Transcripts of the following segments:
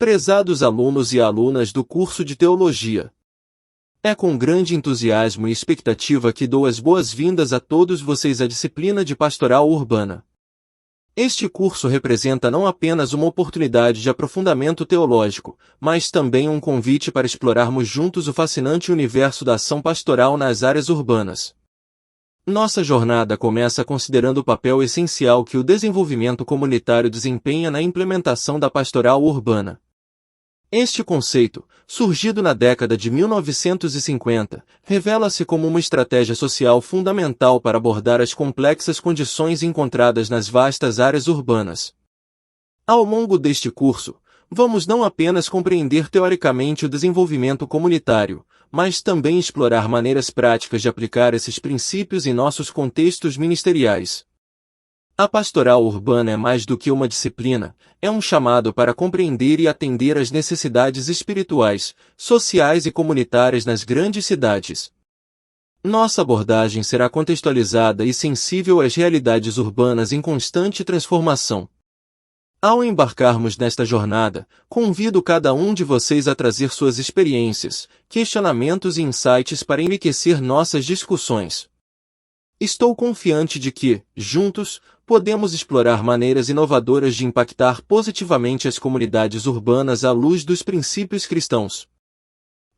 Prezados alunos e alunas do curso de Teologia, é com grande entusiasmo e expectativa que dou as boas-vindas a todos vocês à disciplina de Pastoral Urbana. Este curso representa não apenas uma oportunidade de aprofundamento teológico, mas também um convite para explorarmos juntos o fascinante universo da ação pastoral nas áreas urbanas. Nossa jornada começa considerando o papel essencial que o desenvolvimento comunitário desempenha na implementação da pastoral urbana. Este conceito, surgido na década de 1950, revela-se como uma estratégia social fundamental para abordar as complexas condições encontradas nas vastas áreas urbanas. Ao longo deste curso, vamos não apenas compreender teoricamente o desenvolvimento comunitário, mas também explorar maneiras práticas de aplicar esses princípios em nossos contextos ministeriais. A pastoral urbana é mais do que uma disciplina, é um chamado para compreender e atender às necessidades espirituais, sociais e comunitárias nas grandes cidades. Nossa abordagem será contextualizada e sensível às realidades urbanas em constante transformação. Ao embarcarmos nesta jornada, convido cada um de vocês a trazer suas experiências, questionamentos e insights para enriquecer nossas discussões. Estou confiante de que, juntos, podemos explorar maneiras inovadoras de impactar positivamente as comunidades urbanas à luz dos princípios cristãos.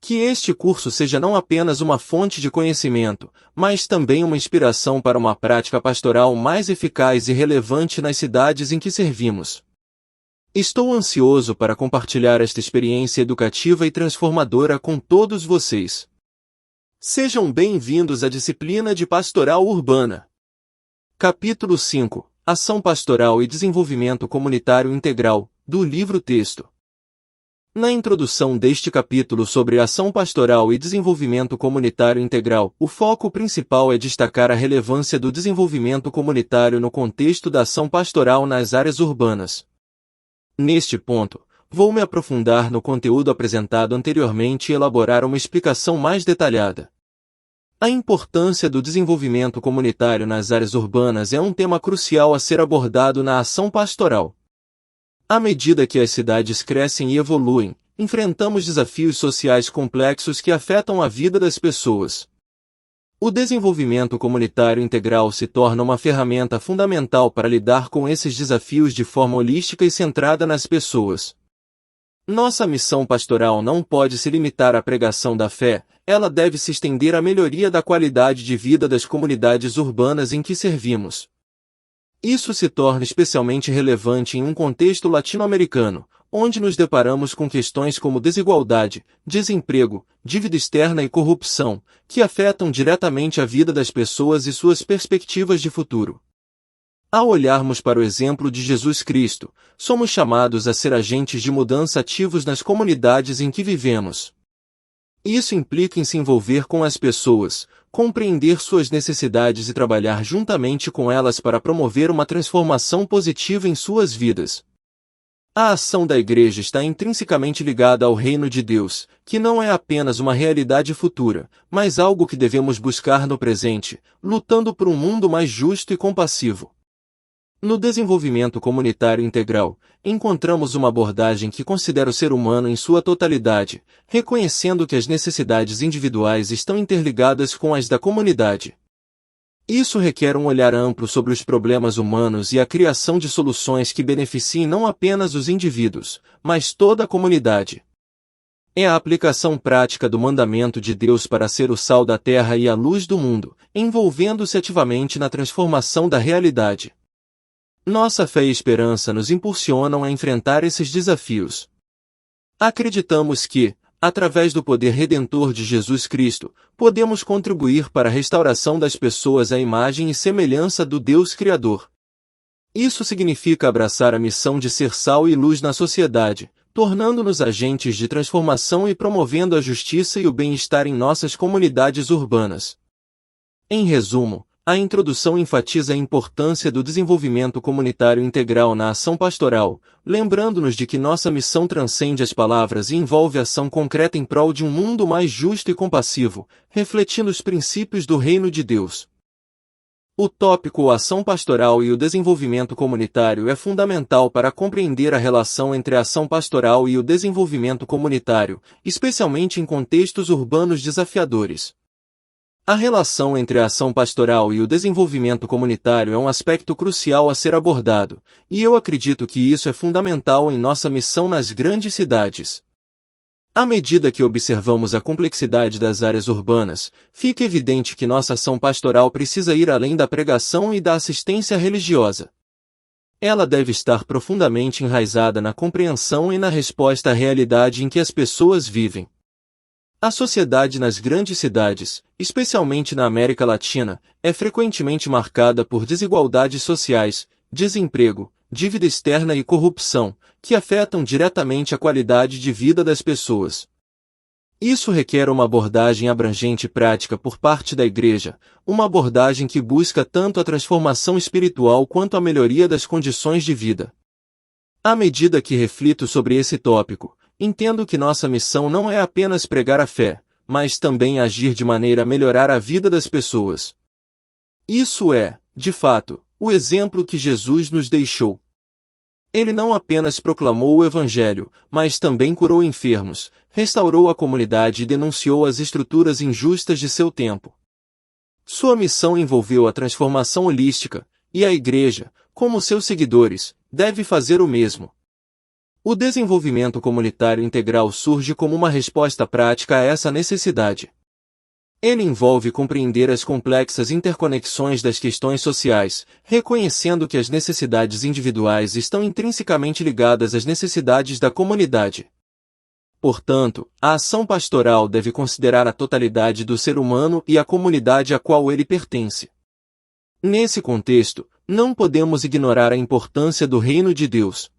Que este curso seja não apenas uma fonte de conhecimento, mas também uma inspiração para uma prática pastoral mais eficaz e relevante nas cidades em que servimos. Estou ansioso para compartilhar esta experiência educativa e transformadora com todos vocês. Sejam bem-vindos à disciplina de Pastoral Urbana. Capítulo 5. Ação Pastoral e Desenvolvimento Comunitário Integral, do livro texto. Na introdução deste capítulo sobre ação pastoral e desenvolvimento comunitário integral, o foco principal é destacar a relevância do desenvolvimento comunitário no contexto da ação pastoral nas áreas urbanas. Neste ponto, vou me aprofundar no conteúdo apresentado anteriormente e elaborar uma explicação mais detalhada. A importância do desenvolvimento comunitário nas áreas urbanas é um tema crucial a ser abordado na ação pastoral. À medida que as cidades crescem e evoluem, enfrentamos desafios sociais complexos que afetam a vida das pessoas. O desenvolvimento comunitário integral se torna uma ferramenta fundamental para lidar com esses desafios de forma holística e centrada nas pessoas. Nossa missão pastoral não pode se limitar à pregação da fé, ela deve se estender à melhoria da qualidade de vida das comunidades urbanas em que servimos. Isso se torna especialmente relevante em um contexto latino-americano, onde nos deparamos com questões como desigualdade, desemprego, dívida externa e corrupção, que afetam diretamente a vida das pessoas e suas perspectivas de futuro. Ao olharmos para o exemplo de Jesus Cristo, somos chamados a ser agentes de mudança ativos nas comunidades em que vivemos. Isso implica em se envolver com as pessoas, compreender suas necessidades e trabalhar juntamente com elas para promover uma transformação positiva em suas vidas. A ação da Igreja está intrinsecamente ligada ao reino de Deus, que não é apenas uma realidade futura, mas algo que devemos buscar no presente, lutando por um mundo mais justo e compassivo. No desenvolvimento comunitário integral, encontramos uma abordagem que considera o ser humano em sua totalidade, reconhecendo que as necessidades individuais estão interligadas com as da comunidade. Isso requer um olhar amplo sobre os problemas humanos e a criação de soluções que beneficiem não apenas os indivíduos, mas toda a comunidade. É a aplicação prática do mandamento de Deus para ser o sal da terra e a luz do mundo, envolvendo-se ativamente na transformação da realidade. Nossa fé e esperança nos impulsionam a enfrentar esses desafios. Acreditamos que, através do poder redentor de Jesus Cristo, podemos contribuir para a restauração das pessoas à imagem e semelhança do Deus Criador. Isso significa abraçar a missão de ser sal e luz na sociedade, tornando-nos agentes de transformação e promovendo a justiça e o bem-estar em nossas comunidades urbanas. Em resumo, a introdução enfatiza a importância do desenvolvimento comunitário integral na ação pastoral, lembrando-nos de que nossa missão transcende as palavras e envolve ação concreta em prol de um mundo mais justo e compassivo, refletindo os princípios do reino de Deus. O tópico Ação Pastoral e o Desenvolvimento Comunitário é fundamental para compreender a relação entre a ação pastoral e o desenvolvimento comunitário, especialmente em contextos urbanos desafiadores. A relação entre a ação pastoral e o desenvolvimento comunitário é um aspecto crucial a ser abordado, e eu acredito que isso é fundamental em nossa missão nas grandes cidades. À medida que observamos a complexidade das áreas urbanas, fica evidente que nossa ação pastoral precisa ir além da pregação e da assistência religiosa. Ela deve estar profundamente enraizada na compreensão e na resposta à realidade em que as pessoas vivem. A sociedade nas grandes cidades, especialmente na América Latina, é frequentemente marcada por desigualdades sociais, desemprego, dívida externa e corrupção, que afetam diretamente a qualidade de vida das pessoas. Isso requer uma abordagem abrangente e prática por parte da Igreja, uma abordagem que busca tanto a transformação espiritual quanto a melhoria das condições de vida. À medida que reflito sobre esse tópico, entendo que nossa missão não é apenas pregar a fé, mas também agir de maneira a melhorar a vida das pessoas. Isso é, de fato, o exemplo que Jesus nos deixou. Ele não apenas proclamou o Evangelho, mas também curou enfermos, restaurou a comunidade e denunciou as estruturas injustas de seu tempo. Sua missão envolveu a transformação holística, e a Igreja, como seus seguidores, deve fazer o mesmo. O desenvolvimento comunitário integral surge como uma resposta prática a essa necessidade. Ele envolve compreender as complexas interconexões das questões sociais, reconhecendo que as necessidades individuais estão intrinsecamente ligadas às necessidades da comunidade. Portanto, a ação pastoral deve considerar a totalidade do ser humano e a comunidade a qual ele pertence. Nesse contexto, não podemos ignorar a importância do reino de Deus.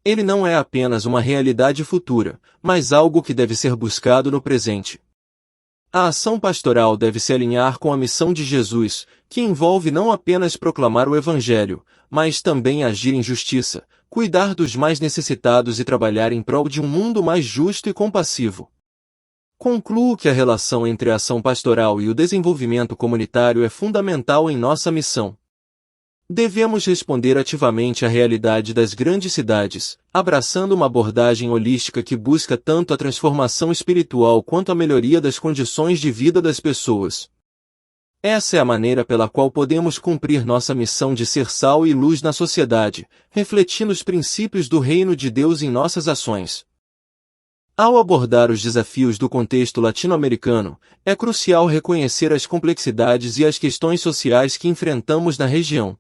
Ele não é apenas uma realidade futura, mas algo que deve ser buscado no presente. A ação pastoral deve se alinhar com a missão de Jesus, que envolve não apenas proclamar o Evangelho, mas também agir em justiça, cuidar dos mais necessitados e trabalhar em prol de um mundo mais justo e compassivo. Concluo que a relação entre a ação pastoral e o desenvolvimento comunitário é fundamental em nossa missão. Devemos responder ativamente à realidade das grandes cidades, abraçando uma abordagem holística que busca tanto a transformação espiritual quanto a melhoria das condições de vida das pessoas. Essa é a maneira pela qual podemos cumprir nossa missão de ser sal e luz na sociedade, refletindo os princípios do reino de Deus em nossas ações. Ao abordar os desafios do contexto latino-americano, é crucial reconhecer as complexidades e as questões sociais que enfrentamos na região.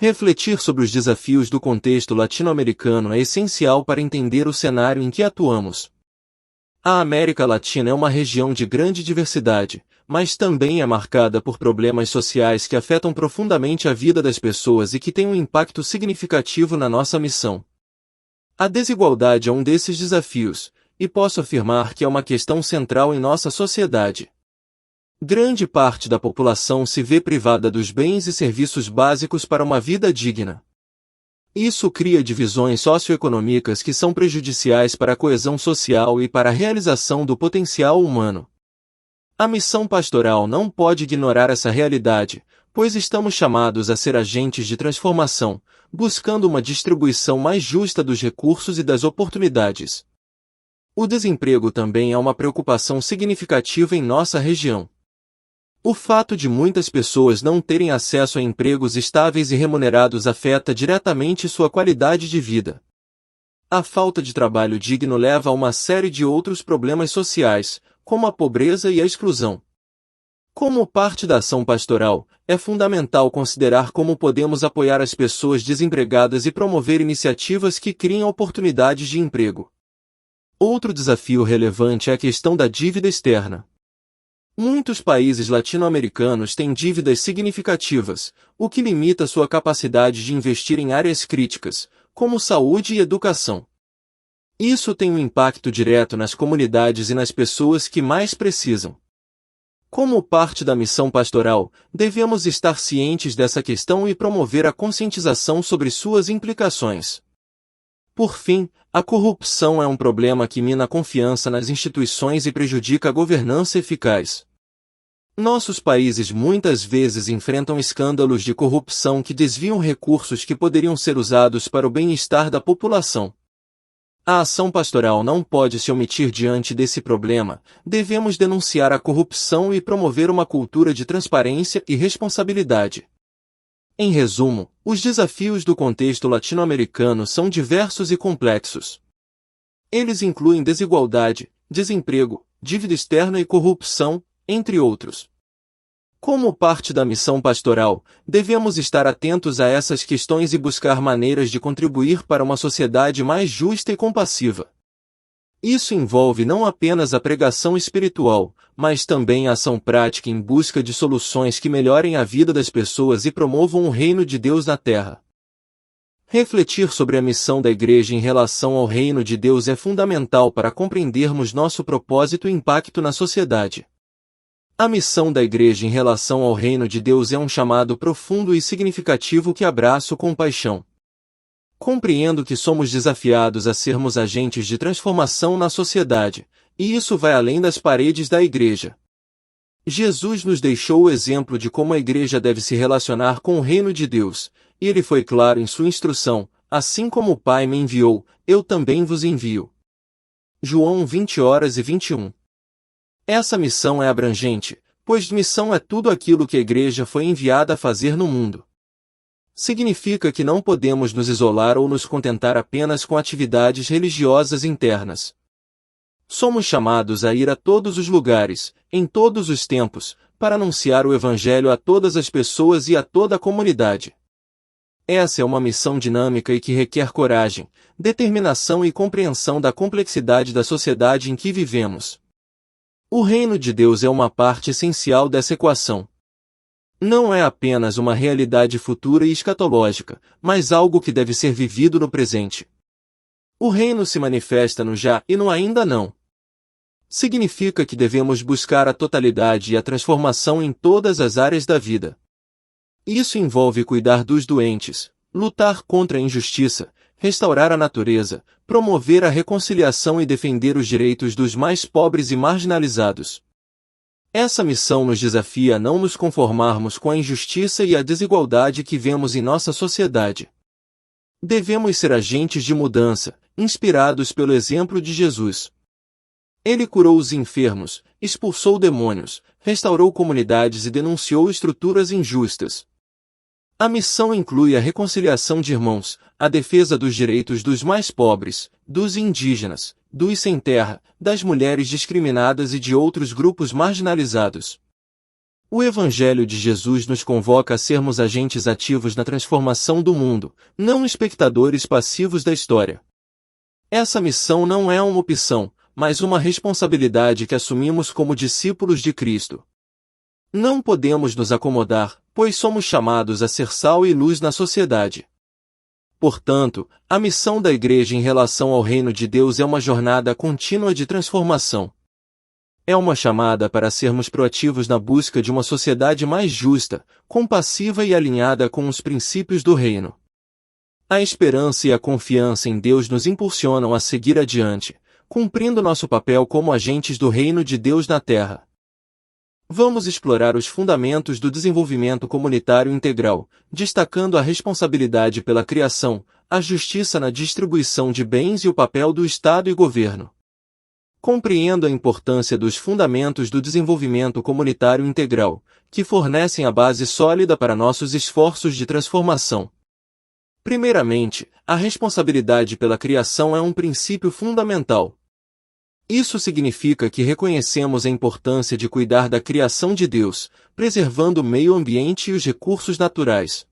Refletir sobre os desafios do contexto latino-americano é essencial para entender o cenário em que atuamos. A América Latina é uma região de grande diversidade, mas também é marcada por problemas sociais que afetam profundamente a vida das pessoas e que têm um impacto significativo na nossa missão. A desigualdade é um desses desafios, e posso afirmar que é uma questão central em nossa sociedade. Grande parte da população se vê privada dos bens e serviços básicos para uma vida digna. Isso cria divisões socioeconômicas que são prejudiciais para a coesão social e para a realização do potencial humano. A missão pastoral não pode ignorar essa realidade, pois estamos chamados a ser agentes de transformação, buscando uma distribuição mais justa dos recursos e das oportunidades. O desemprego também é uma preocupação significativa em nossa região. O fato de muitas pessoas não terem acesso a empregos estáveis e remunerados afeta diretamente sua qualidade de vida. A falta de trabalho digno leva a uma série de outros problemas sociais, como a pobreza e a exclusão. Como parte da ação pastoral, é fundamental considerar como podemos apoiar as pessoas desempregadas e promover iniciativas que criem oportunidades de emprego. Outro desafio relevante é a questão da dívida externa. Muitos países latino-americanos têm dívidas significativas, o que limita sua capacidade de investir em áreas críticas, como saúde e educação. Isso tem um impacto direto nas comunidades e nas pessoas que mais precisam. Como parte da missão pastoral, devemos estar cientes dessa questão e promover a conscientização sobre suas implicações. Por fim, a corrupção é um problema que mina a confiança nas instituições e prejudica a governança eficaz. Nossos países muitas vezes enfrentam escândalos de corrupção que desviam recursos que poderiam ser usados para o bem-estar da população. A ação pastoral não pode se omitir diante desse problema. Devemos denunciar a corrupção e promover uma cultura de transparência e responsabilidade. Em resumo, os desafios do contexto latino-americano são diversos e complexos. Eles incluem desigualdade, desemprego, dívida externa e corrupção, entre outros. Como parte da missão pastoral, devemos estar atentos a essas questões e buscar maneiras de contribuir para uma sociedade mais justa e compassiva. Isso envolve não apenas a pregação espiritual, mas também a ação prática em busca de soluções que melhorem a vida das pessoas e promovam o reino de Deus na Terra. Refletir sobre a missão da Igreja em relação ao reino de Deus é fundamental para compreendermos nosso propósito e impacto na sociedade. A missão da Igreja em relação ao reino de Deus é um chamado profundo e significativo que abraço com paixão. Compreendo que somos desafiados a sermos agentes de transformação na sociedade, e isso vai além das paredes da Igreja. Jesus nos deixou o exemplo de como a Igreja deve se relacionar com o reino de Deus, e ele foi claro em sua instrução: assim como o Pai me enviou, eu também vos envio. João 20:21. Essa missão é abrangente, pois missão é tudo aquilo que a Igreja foi enviada a fazer no mundo. Significa que não podemos nos isolar ou nos contentar apenas com atividades religiosas internas. Somos chamados a ir a todos os lugares, em todos os tempos, para anunciar o Evangelho a todas as pessoas e a toda a comunidade. Essa é uma missão dinâmica e que requer coragem, determinação e compreensão da complexidade da sociedade em que vivemos. O reino de Deus é uma parte essencial dessa equação. Não é apenas uma realidade futura e escatológica, mas algo que deve ser vivido no presente. O reino se manifesta no já e no ainda não. Significa que devemos buscar a totalidade e a transformação em todas as áreas da vida. Isso envolve cuidar dos doentes, lutar contra a injustiça, restaurar a natureza, promover a reconciliação e defender os direitos dos mais pobres e marginalizados. Essa missão nos desafia a não nos conformarmos com a injustiça e a desigualdade que vemos em nossa sociedade. Devemos ser agentes de mudança, inspirados pelo exemplo de Jesus. Ele curou os enfermos, expulsou demônios, restaurou comunidades e denunciou estruturas injustas. A missão inclui a reconciliação de irmãos, a defesa dos direitos dos mais pobres, dos indígenas, dos sem terra, das mulheres discriminadas e de outros grupos marginalizados. O Evangelho de Jesus nos convoca a sermos agentes ativos na transformação do mundo, não espectadores passivos da história. Essa missão não é uma opção, mas uma responsabilidade que assumimos como discípulos de Cristo. Não podemos nos acomodar, pois somos chamados a ser sal e luz na sociedade. Portanto, a missão da Igreja em relação ao reino de Deus é uma jornada contínua de transformação. É uma chamada para sermos proativos na busca de uma sociedade mais justa, compassiva e alinhada com os princípios do reino. A esperança e a confiança em Deus nos impulsionam a seguir adiante, cumprindo nosso papel como agentes do reino de Deus na Terra. Vamos explorar os fundamentos do desenvolvimento comunitário integral, destacando a responsabilidade pela criação, a justiça na distribuição de bens e o papel do Estado e governo. Compreendo a importância dos fundamentos do desenvolvimento comunitário integral, que fornecem a base sólida para nossos esforços de transformação. Primeiramente, a responsabilidade pela criação é um princípio fundamental. Isso significa que reconhecemos a importância de cuidar da criação de Deus, preservando o meio ambiente e os recursos naturais.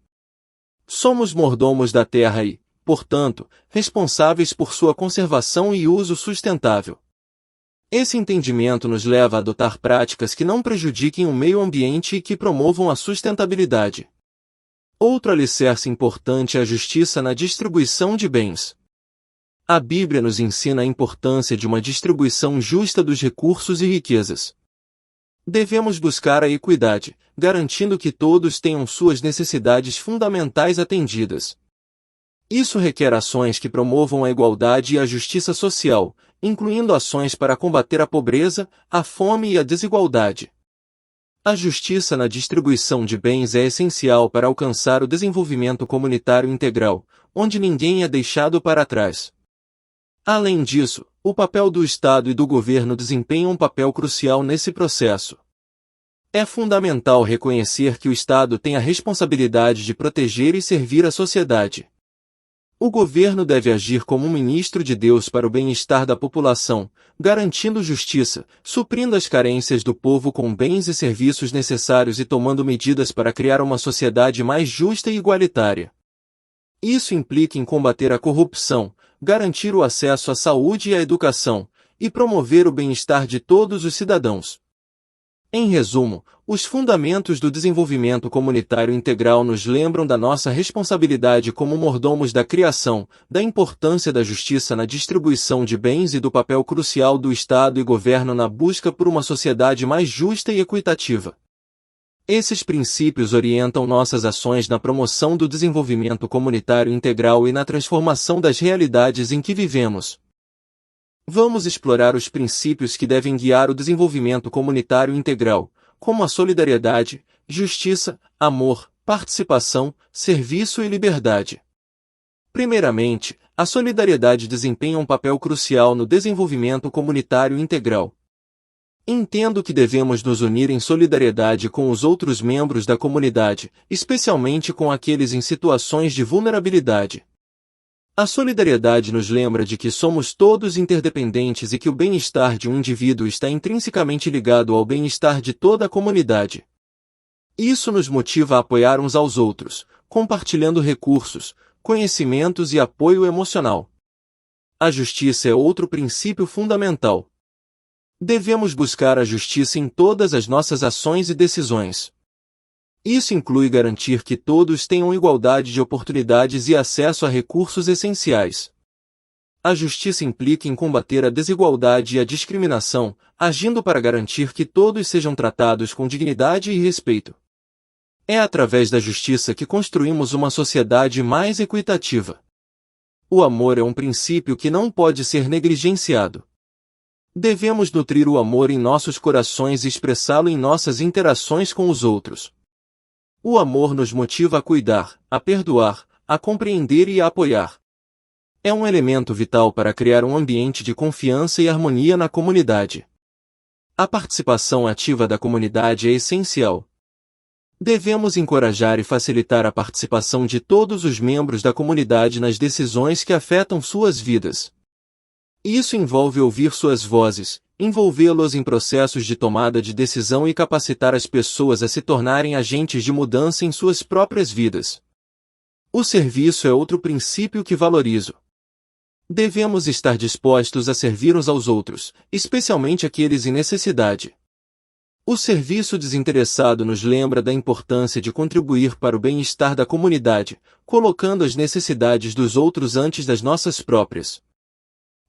Somos mordomos da terra e, portanto, responsáveis por sua conservação e uso sustentável. Esse entendimento nos leva a adotar práticas que não prejudiquem o meio ambiente e que promovam a sustentabilidade. Outro alicerce importante é a justiça na distribuição de bens. A Bíblia nos ensina a importância de uma distribuição justa dos recursos e riquezas. Devemos buscar a equidade, garantindo que todos tenham suas necessidades fundamentais atendidas. Isso requer ações que promovam a igualdade e a justiça social, incluindo ações para combater a pobreza, a fome e a desigualdade. A justiça na distribuição de bens é essencial para alcançar o desenvolvimento comunitário integral, onde ninguém é deixado para trás. Além disso, o papel do Estado e do governo desempenham um papel crucial nesse processo. É fundamental reconhecer que o Estado tem a responsabilidade de proteger e servir a sociedade. O governo deve agir como um ministro de Deus para o bem-estar da população, garantindo justiça, suprindo as carências do povo com bens e serviços necessários e tomando medidas para criar uma sociedade mais justa e igualitária. Isso implica em combater a corrupção, garantir o acesso à saúde e à educação, e promover o bem-estar de todos os cidadãos. Em resumo, os fundamentos do desenvolvimento comunitário integral nos lembram da nossa responsabilidade como mordomos da criação, da importância da justiça na distribuição de bens e do papel crucial do Estado e governo na busca por uma sociedade mais justa e equitativa. Esses princípios orientam nossas ações na promoção do desenvolvimento comunitário integral e na transformação das realidades em que vivemos. Vamos explorar os princípios que devem guiar o desenvolvimento comunitário integral, como a solidariedade, justiça, amor, participação, serviço e liberdade. Primeiramente, a solidariedade desempenha um papel crucial no desenvolvimento comunitário integral. Entendo que devemos nos unir em solidariedade com os outros membros da comunidade, especialmente com aqueles em situações de vulnerabilidade. A solidariedade nos lembra de que somos todos interdependentes e que o bem-estar de um indivíduo está intrinsecamente ligado ao bem-estar de toda a comunidade. Isso nos motiva a apoiar uns aos outros, compartilhando recursos, conhecimentos e apoio emocional. A justiça é outro princípio fundamental. Devemos buscar a justiça em todas as nossas ações e decisões. Isso inclui garantir que todos tenham igualdade de oportunidades e acesso a recursos essenciais. A justiça implica em combater a desigualdade e a discriminação, agindo para garantir que todos sejam tratados com dignidade e respeito. É através da justiça que construímos uma sociedade mais equitativa. O amor é um princípio que não pode ser negligenciado. Devemos nutrir o amor em nossos corações e expressá-lo em nossas interações com os outros. O amor nos motiva a cuidar, a perdoar, a compreender e a apoiar. É um elemento vital para criar um ambiente de confiança e harmonia na comunidade. A participação ativa da comunidade é essencial. Devemos encorajar e facilitar a participação de todos os membros da comunidade nas decisões que afetam suas vidas. Isso envolve ouvir suas vozes, envolvê-los em processos de tomada de decisão e capacitar as pessoas a se tornarem agentes de mudança em suas próprias vidas. O serviço é outro princípio que valorizo. Devemos estar dispostos a servir uns aos outros, especialmente aqueles em necessidade. O serviço desinteressado nos lembra da importância de contribuir para o bem-estar da comunidade, colocando as necessidades dos outros antes das nossas próprias.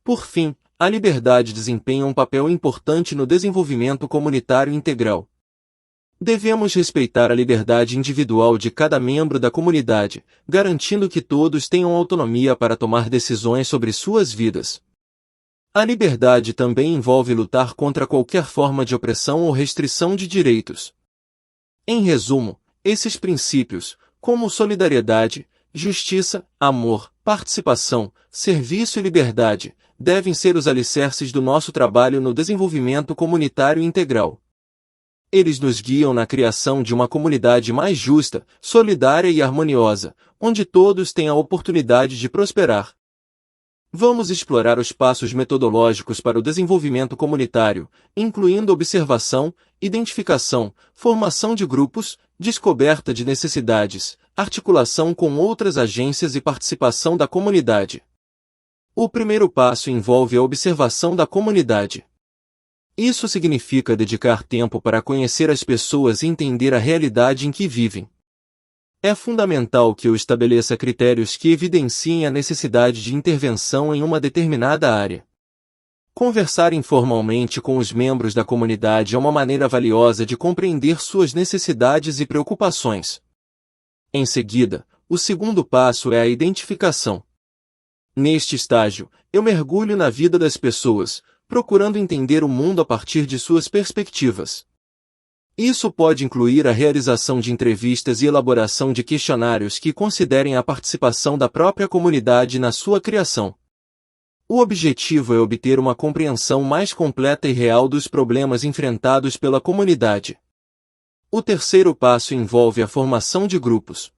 Por fim, a liberdade desempenha um papel importante no desenvolvimento comunitário integral. Devemos respeitar a liberdade individual de cada membro da comunidade, garantindo que todos tenham autonomia para tomar decisões sobre suas vidas. A liberdade também envolve lutar contra qualquer forma de opressão ou restrição de direitos. Em resumo, esses princípios, como solidariedade, justiça, amor, participação, serviço e liberdade, devem ser os alicerces do nosso trabalho no desenvolvimento comunitário integral. Eles nos guiam na criação de uma comunidade mais justa, solidária e harmoniosa, onde todos têm a oportunidade de prosperar. Vamos explorar os passos metodológicos para o desenvolvimento comunitário, incluindo observação, identificação, formação de grupos, descoberta de necessidades, articulação com outras agências e participação da comunidade. O primeiro passo envolve a observação da comunidade. Isso significa dedicar tempo para conhecer as pessoas e entender a realidade em que vivem. É fundamental que eu estabeleça critérios que evidenciem a necessidade de intervenção em uma determinada área. Conversar informalmente com os membros da comunidade é uma maneira valiosa de compreender suas necessidades e preocupações. Em seguida, o segundo passo é a identificação. Neste estágio, eu mergulho na vida das pessoas, procurando entender o mundo a partir de suas perspectivas. Isso pode incluir a realização de entrevistas e elaboração de questionários que considerem a participação da própria comunidade na sua criação. O objetivo é obter uma compreensão mais completa e real dos problemas enfrentados pela comunidade. O terceiro passo envolve a formação de grupos.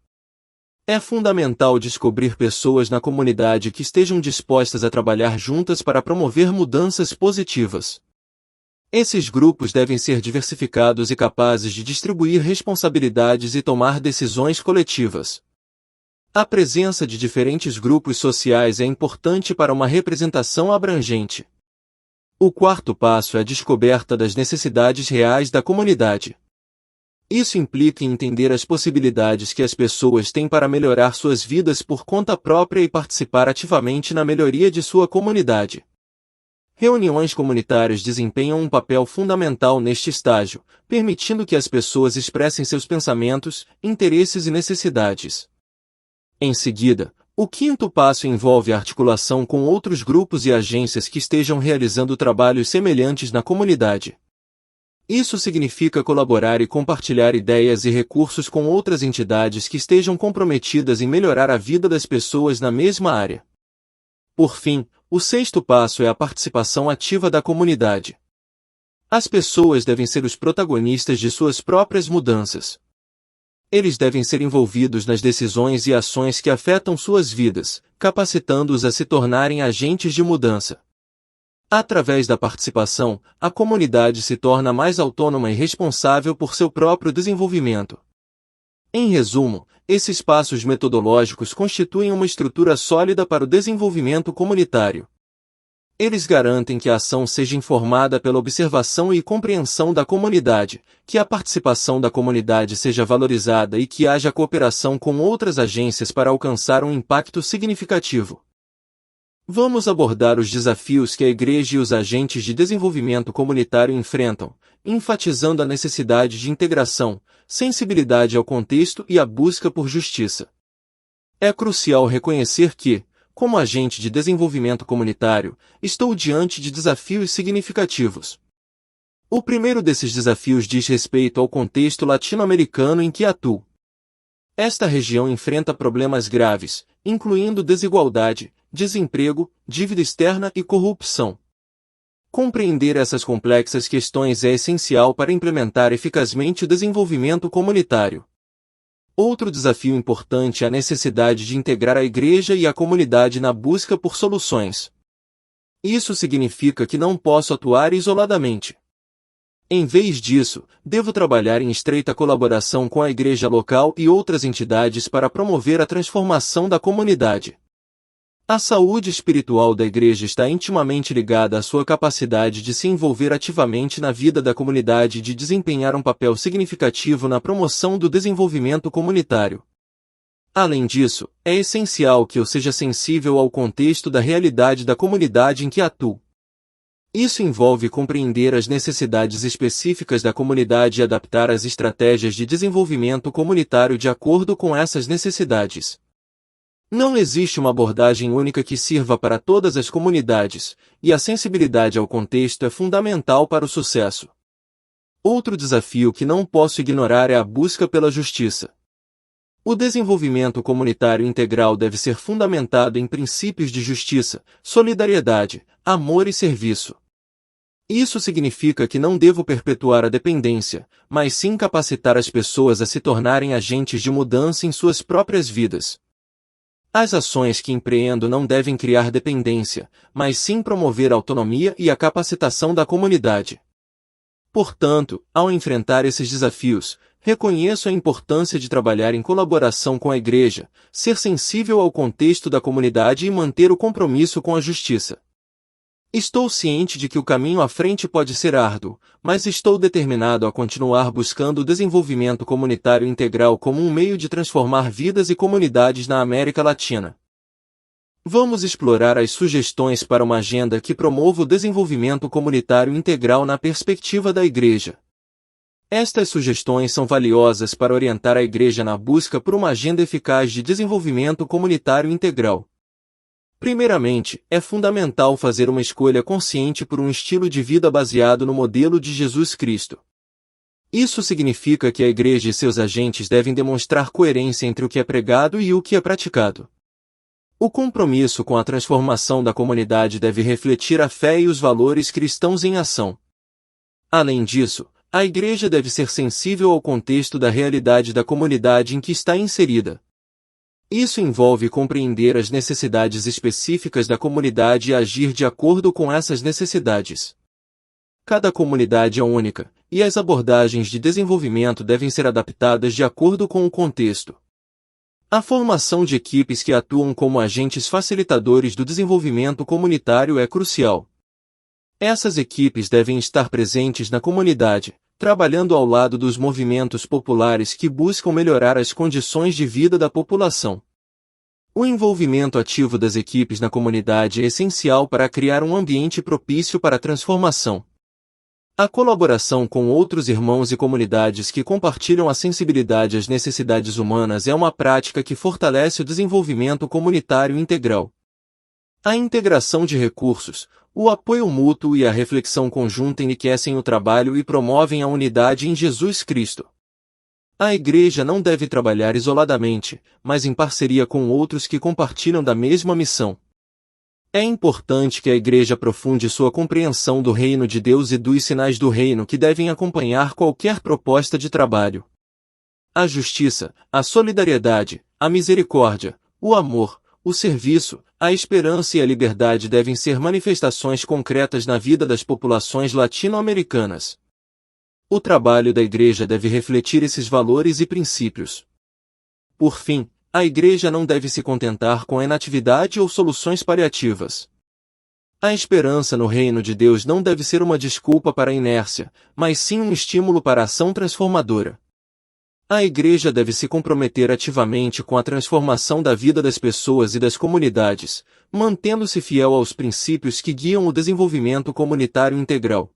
É fundamental descobrir pessoas na comunidade que estejam dispostas a trabalhar juntas para promover mudanças positivas. Esses grupos devem ser diversificados e capazes de distribuir responsabilidades e tomar decisões coletivas. A presença de diferentes grupos sociais é importante para uma representação abrangente. O quarto passo é a descoberta das necessidades reais da comunidade. Isso implica em entender as possibilidades que as pessoas têm para melhorar suas vidas por conta própria e participar ativamente na melhoria de sua comunidade. Reuniões comunitárias desempenham um papel fundamental neste estágio, permitindo que as pessoas expressem seus pensamentos, interesses e necessidades. Em seguida, o quinto passo envolve a articulação com outros grupos e agências que estejam realizando trabalhos semelhantes na comunidade. Isso significa colaborar e compartilhar ideias e recursos com outras entidades que estejam comprometidas em melhorar a vida das pessoas na mesma área. Por fim, o sexto passo é a participação ativa da comunidade. As pessoas devem ser os protagonistas de suas próprias mudanças. Eles devem ser envolvidos nas decisões e ações que afetam suas vidas, capacitando-os a se tornarem agentes de mudança. Através da participação, a comunidade se torna mais autônoma e responsável por seu próprio desenvolvimento. Em resumo, esses passos metodológicos constituem uma estrutura sólida para o desenvolvimento comunitário. Eles garantem que a ação seja informada pela observação e compreensão da comunidade, que a participação da comunidade seja valorizada e que haja cooperação com outras agências para alcançar um impacto significativo. Vamos abordar os desafios que a Igreja e os agentes de desenvolvimento comunitário enfrentam, enfatizando a necessidade de integração, sensibilidade ao contexto e a busca por justiça. É crucial reconhecer que, como agente de desenvolvimento comunitário, estou diante de desafios significativos. O primeiro desses desafios diz respeito ao contexto latino-americano em que atuo. Esta região enfrenta problemas graves, incluindo desigualdade, desemprego, dívida externa e corrupção. Compreender essas complexas questões é essencial para implementar eficazmente o desenvolvimento comunitário. Outro desafio importante é a necessidade de integrar a Igreja e a comunidade na busca por soluções. Isso significa que não posso atuar isoladamente. Em vez disso, devo trabalhar em estreita colaboração com a Igreja local e outras entidades para promover a transformação da comunidade. A saúde espiritual da Igreja está intimamente ligada à sua capacidade de se envolver ativamente na vida da comunidade e de desempenhar um papel significativo na promoção do desenvolvimento comunitário. Além disso, é essencial que eu seja sensível ao contexto da realidade da comunidade em que atuo. Isso envolve compreender as necessidades específicas da comunidade e adaptar as estratégias de desenvolvimento comunitário de acordo com essas necessidades. Não existe uma abordagem única que sirva para todas as comunidades, e a sensibilidade ao contexto é fundamental para o sucesso. Outro desafio que não posso ignorar é a busca pela justiça. O desenvolvimento comunitário integral deve ser fundamentado em princípios de justiça, solidariedade, amor e serviço. Isso significa que não devo perpetuar a dependência, mas sim capacitar as pessoas a se tornarem agentes de mudança em suas próprias vidas. As ações que empreendo não devem criar dependência, mas sim promover a autonomia e a capacitação da comunidade. Portanto, ao enfrentar esses desafios, reconheço a importância de trabalhar em colaboração com a Igreja, ser sensível ao contexto da comunidade e manter o compromisso com a justiça. Estou ciente de que o caminho à frente pode ser árduo, mas estou determinado a continuar buscando o desenvolvimento comunitário integral como um meio de transformar vidas e comunidades na América Latina. Vamos explorar as sugestões para uma agenda que promova o desenvolvimento comunitário integral na perspectiva da Igreja. Estas sugestões são valiosas para orientar a Igreja na busca por uma agenda eficaz de desenvolvimento comunitário integral. Primeiramente, é fundamental fazer uma escolha consciente por um estilo de vida baseado no modelo de Jesus Cristo. Isso significa que a igreja e seus agentes devem demonstrar coerência entre o que é pregado e o que é praticado. O compromisso com a transformação da comunidade deve refletir a fé e os valores cristãos em ação. Além disso, a igreja deve ser sensível ao contexto da realidade da comunidade em que está inserida. Isso envolve compreender as necessidades específicas da comunidade e agir de acordo com essas necessidades. Cada comunidade é única, e as abordagens de desenvolvimento devem ser adaptadas de acordo com o contexto. A formação de equipes que atuam como agentes facilitadores do desenvolvimento comunitário é crucial. Essas equipes devem estar presentes na comunidade, trabalhando ao lado dos movimentos populares que buscam melhorar as condições de vida da população. O envolvimento ativo das equipes na comunidade é essencial para criar um ambiente propício para a transformação. A colaboração com outros irmãos e comunidades que compartilham a sensibilidade às necessidades humanas é uma prática que fortalece o desenvolvimento comunitário integral. A integração de recursos, o apoio mútuo e a reflexão conjunta enriquecem o trabalho e promovem a unidade em Jesus Cristo. A igreja não deve trabalhar isoladamente, mas em parceria com outros que compartilham da mesma missão. É importante que a igreja aprofunde sua compreensão do reino de Deus e dos sinais do reino que devem acompanhar qualquer proposta de trabalho. A justiça, a solidariedade, a misericórdia, o amor, o serviço, a esperança e a liberdade devem ser manifestações concretas na vida das populações latino-americanas. O trabalho da igreja deve refletir esses valores e princípios. Por fim, a igreja não deve se contentar com a inatividade ou soluções paliativas. A esperança no reino de Deus não deve ser uma desculpa para a inércia, mas sim um estímulo para a ação transformadora. A igreja deve se comprometer ativamente com a transformação da vida das pessoas e das comunidades, mantendo-se fiel aos princípios que guiam o desenvolvimento comunitário integral.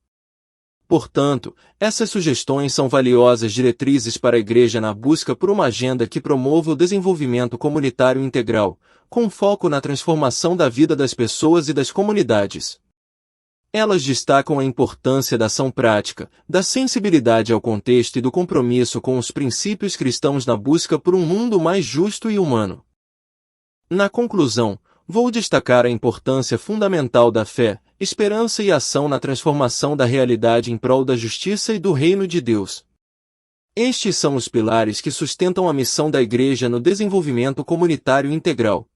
Portanto, essas sugestões são valiosas diretrizes para a igreja na busca por uma agenda que promova o desenvolvimento comunitário integral, com foco na transformação da vida das pessoas e das comunidades. Elas destacam a importância da ação prática, da sensibilidade ao contexto e do compromisso com os princípios cristãos na busca por um mundo mais justo e humano. Na conclusão, vou destacar a importância fundamental da fé, esperança e ação na transformação da realidade em prol da justiça e do reino de Deus. Estes são os pilares que sustentam a missão da Igreja no desenvolvimento comunitário integral.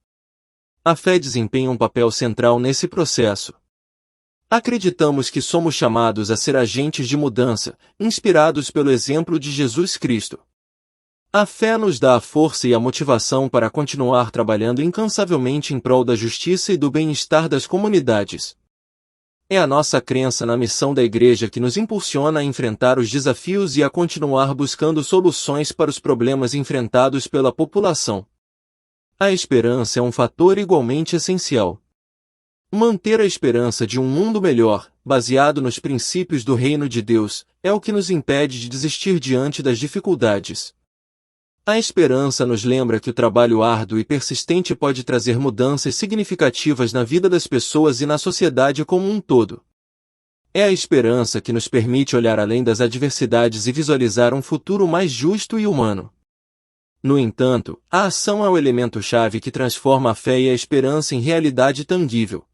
A fé desempenha um papel central nesse processo. Acreditamos que somos chamados a ser agentes de mudança, inspirados pelo exemplo de Jesus Cristo. A fé nos dá a força e a motivação para continuar trabalhando incansavelmente em prol da justiça e do bem-estar das comunidades. É a nossa crença na missão da Igreja que nos impulsiona a enfrentar os desafios e a continuar buscando soluções para os problemas enfrentados pela população. A esperança é um fator igualmente essencial. Manter a esperança de um mundo melhor, baseado nos princípios do reino de Deus, é o que nos impede de desistir diante das dificuldades. A esperança nos lembra que o trabalho árduo e persistente pode trazer mudanças significativas na vida das pessoas e na sociedade como um todo. É a esperança que nos permite olhar além das adversidades e visualizar um futuro mais justo e humano. No entanto, a ação é o elemento-chave que transforma a fé e a esperança em realidade tangível.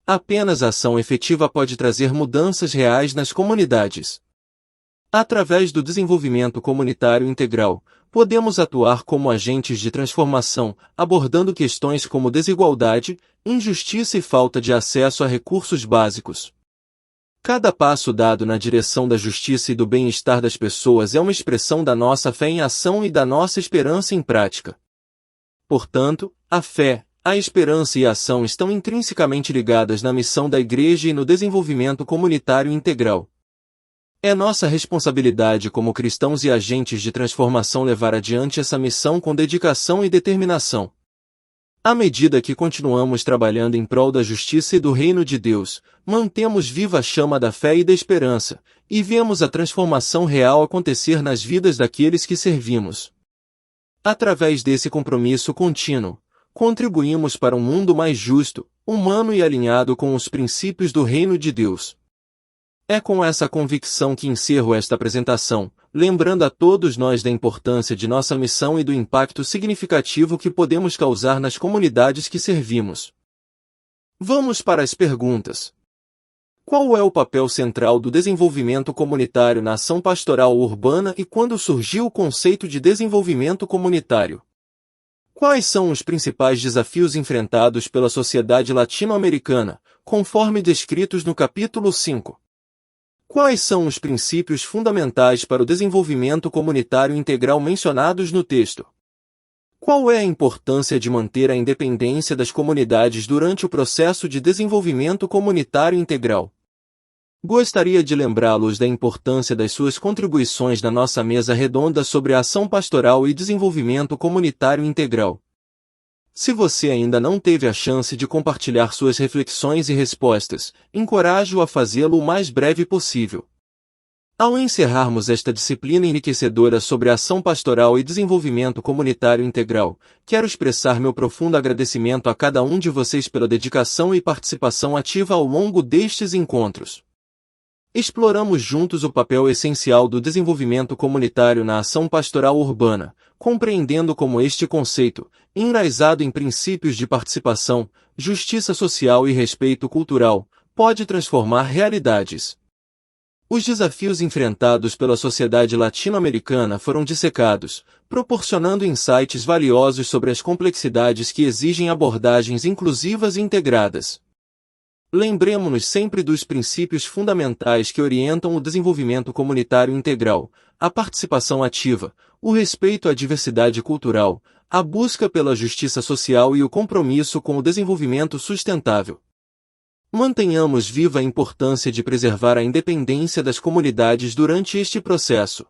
Apenas a ação efetiva pode trazer mudanças reais nas comunidades. Através do desenvolvimento comunitário integral, podemos atuar como agentes de transformação, abordando questões como desigualdade, injustiça e falta de acesso a recursos básicos. Cada passo dado na direção da justiça e do bem-estar das pessoas é uma expressão da nossa fé em ação e da nossa esperança em prática. Portanto, a fé, a esperança e a ação estão intrinsecamente ligadas na missão da Igreja e no desenvolvimento comunitário integral. É nossa responsabilidade como cristãos e agentes de transformação levar adiante essa missão com dedicação e determinação. À medida que continuamos trabalhando em prol da justiça e do reino de Deus, mantemos viva a chama da fé e da esperança, e vemos a transformação real acontecer nas vidas daqueles que servimos. Através desse compromisso contínuo, contribuímos para um mundo mais justo, humano e alinhado com os princípios do reino de Deus. É com essa convicção que encerro esta apresentação, lembrando a todos nós da importância de nossa missão e do impacto significativo que podemos causar nas comunidades que servimos. Vamos para as perguntas. Qual é o papel central do desenvolvimento comunitário na ação pastoral urbana e quando surgiu o conceito de desenvolvimento comunitário? Quais são os principais desafios enfrentados pela sociedade latino-americana, conforme descritos no capítulo 5? Quais são os princípios fundamentais para o desenvolvimento comunitário integral mencionados no texto? Qual é a importância de manter a independência das comunidades durante o processo de desenvolvimento comunitário integral? Gostaria de lembrá-los da importância das suas contribuições na nossa mesa redonda sobre a ação pastoral e desenvolvimento comunitário integral. Se você ainda não teve a chance de compartilhar suas reflexões e respostas, encorajo-o a fazê-lo o mais breve possível. Ao encerrarmos esta disciplina enriquecedora sobre a ação pastoral e desenvolvimento comunitário integral, quero expressar meu profundo agradecimento a cada um de vocês pela dedicação e participação ativa ao longo destes encontros. Exploramos juntos o papel essencial do desenvolvimento comunitário na ação pastoral urbana, compreendendo como este conceito, enraizado em princípios de participação, justiça social e respeito cultural, pode transformar realidades. Os desafios enfrentados pela sociedade latino-americana foram dissecados, proporcionando insights valiosos sobre as complexidades que exigem abordagens inclusivas e integradas. Lembremos-nos sempre dos princípios fundamentais que orientam o desenvolvimento comunitário integral, a participação ativa, o respeito à diversidade cultural, a busca pela justiça social e o compromisso com o desenvolvimento sustentável. Mantenhamos viva a importância de preservar a independência das comunidades durante este processo.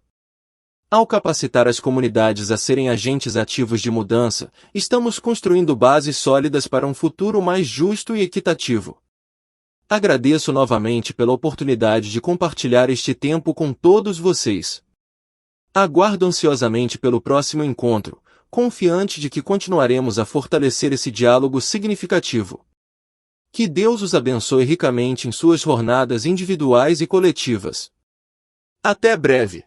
Ao capacitar as comunidades a serem agentes ativos de mudança, estamos construindo bases sólidas para um futuro mais justo e equitativo. Agradeço novamente pela oportunidade de compartilhar este tempo com todos vocês. Aguardo ansiosamente pelo próximo encontro, confiante de que continuaremos a fortalecer esse diálogo significativo. Que Deus os abençoe ricamente em suas jornadas individuais e coletivas. Até breve!